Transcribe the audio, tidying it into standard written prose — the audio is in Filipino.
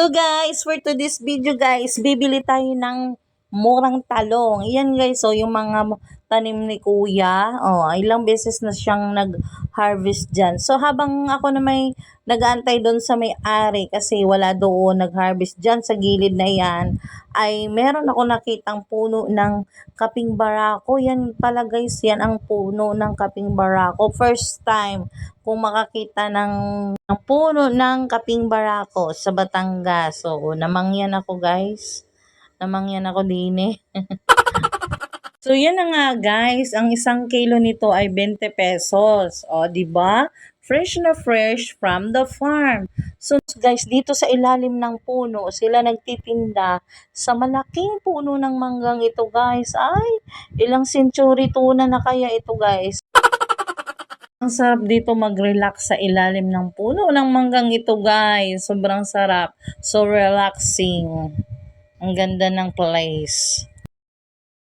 So guys, for today's video guys, bibili tayo ng murang talong. Yan guys, so yung mga tanim ni kuya, ilang beses na siyang nag-harvest dyan. So habang ako na may nag-aantay doon sa may-ari kasi wala doon nag-harvest dyan sa gilid na yan, ay meron ako nakitang puno ng kaping barako. Yan pala guys, yan ang puno ng kaping barako. First time kung makakita ng puno ng kaping barako sa Batangas. So, namangyan ako guys. Namangyan ako din eh. So, yan na nga guys. Ang isang kilo nito ay 20 pesos. O, di ba? Fresh na fresh from the farm. So guys, dito sa ilalim ng puno, sila nagtitinda sa malaking puno ng manggang ito guys. Ay, ilang century tuna na kaya ito guys. Ang sarap dito mag-relax sa ilalim ng puno ng manggang ito guys. Sobrang sarap. So relaxing. Ang ganda ng place.